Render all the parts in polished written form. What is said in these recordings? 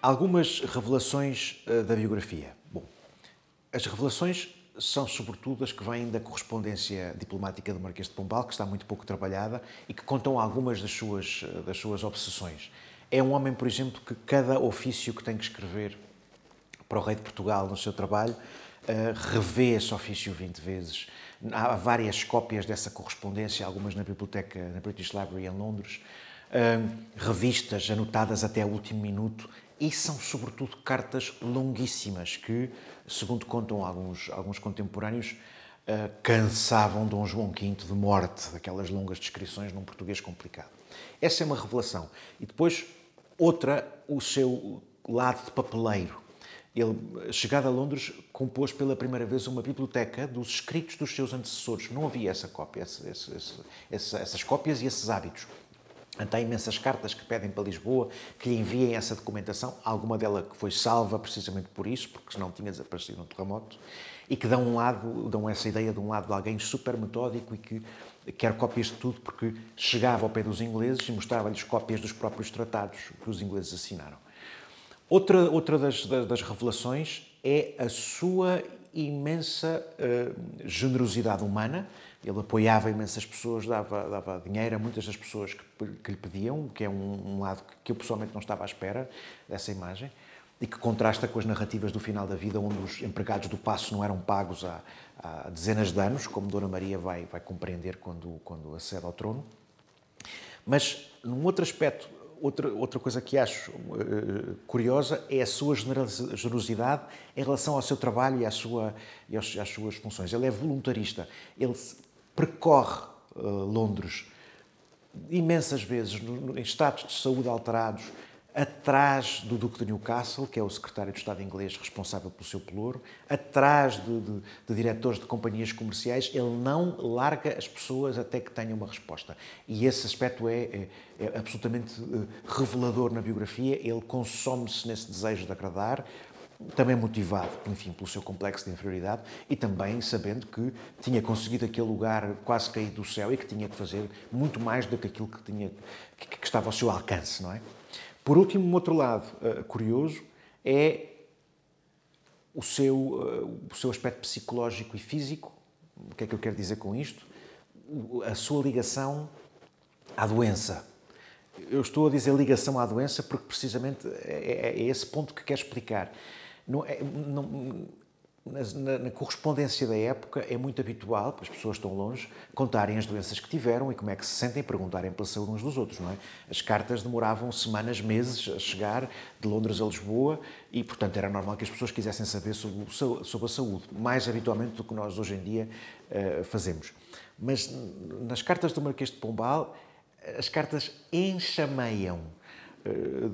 Algumas revelações da biografia. Bom, as revelações são sobretudo as que vêm da correspondência diplomática do Marquês de Pombal, que está muito pouco trabalhada e que contam algumas das suas obsessões. É um homem, por exemplo, que cada ofício que tem que escrever para o rei de Portugal no seu trabalho, revê esse ofício 20 vezes. Há várias cópias dessa correspondência, algumas na biblioteca, na British Library em Londres, revistas anotadas até ao último minuto, e são sobretudo cartas longuíssimas que, segundo contam alguns contemporâneos, cansavam Dom João V de morte, daquelas longas descrições num português complicado. Essa é uma revelação. E depois, outra, o seu lado de papeleiro. Ele, chegado a Londres, compôs pela primeira vez uma biblioteca dos escritos dos seus antecessores. Não havia essa cópia, essas cópias e esses hábitos. Há imensas cartas que pedem para Lisboa que lhe enviem essa documentação, alguma dela que foi salva precisamente por isso, porque senão tinha desaparecido no terremoto, e que dão essa ideia de um lado de alguém super metódico e que quer cópias de tudo, porque chegava ao pé dos ingleses e mostrava-lhes cópias dos próprios tratados que os ingleses assinaram. Outra das revelações é a sua imensa generosidade humana. Ele apoiava imensas pessoas, dava dinheiro a muitas das pessoas que lhe pediam, que é um lado que eu pessoalmente não estava à espera dessa imagem, e que contrasta com as narrativas do final da vida, onde os empregados do Paço não eram pagos há dezenas de anos, como Dona Maria vai compreender quando acede ao trono. Mas, num outro aspecto, outra coisa que acho curiosa é a sua generosidade em relação ao seu trabalho e às suas funções. Ele é voluntarista, ele percorre Londres imensas vezes em estados de saúde alterados, atrás do Duque de Newcastle, que é o secretário de Estado inglês responsável pelo seu pelouro, atrás de diretores de companhias comerciais. Ele não larga as pessoas até que tenham uma resposta. E esse aspecto é absolutamente revelador na biografia. Ele consome-se nesse desejo de agradar, também motivado, enfim, pelo seu complexo de inferioridade e também sabendo que tinha conseguido aquele lugar quase caído do céu e que tinha que fazer muito mais do que aquilo que estava ao seu alcance, não é? Por último, um outro lado curioso é o seu aspecto psicológico e físico. O que é que eu quero dizer com isto? A sua ligação à doença. Eu estou a dizer ligação à doença porque precisamente é esse ponto que quero explicar. Na correspondência da época é muito habitual, porque as pessoas estão longe, contarem as doenças que tiveram e como é que se sentem, perguntarem pela saúde uns dos outros, não é? As cartas demoravam semanas, meses a chegar de Londres a Lisboa e, portanto, era normal que as pessoas quisessem saber sobre a saúde, mais habitualmente do que nós hoje em dia fazemos. Mas nas cartas do Marquês de Pombal, as cartas enxameiam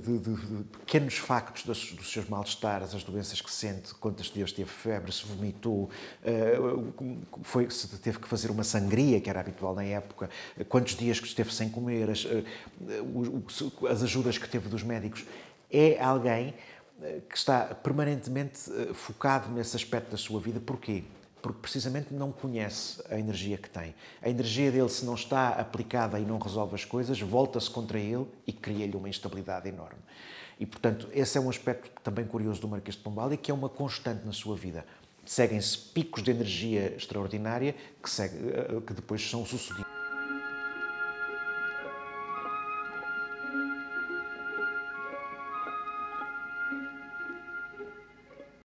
de pequenos factos dos seus mal-estares, as doenças que sente, quantos dias teve febre, se vomitou, se teve que fazer uma sangria, que era habitual na época, quantos dias que esteve sem comer, as ajudas que teve dos médicos. É alguém que está permanentemente focado nesse aspecto da sua vida. Porquê? Porque precisamente não conhece a energia que tem. A energia dele, se não está aplicada e não resolve as coisas, volta-se contra ele e cria-lhe uma instabilidade enorme. E, portanto, esse é um aspecto também curioso do Marquês de Pombal e que é uma constante na sua vida. Seguem-se picos de energia extraordinária que depois são sucedidos.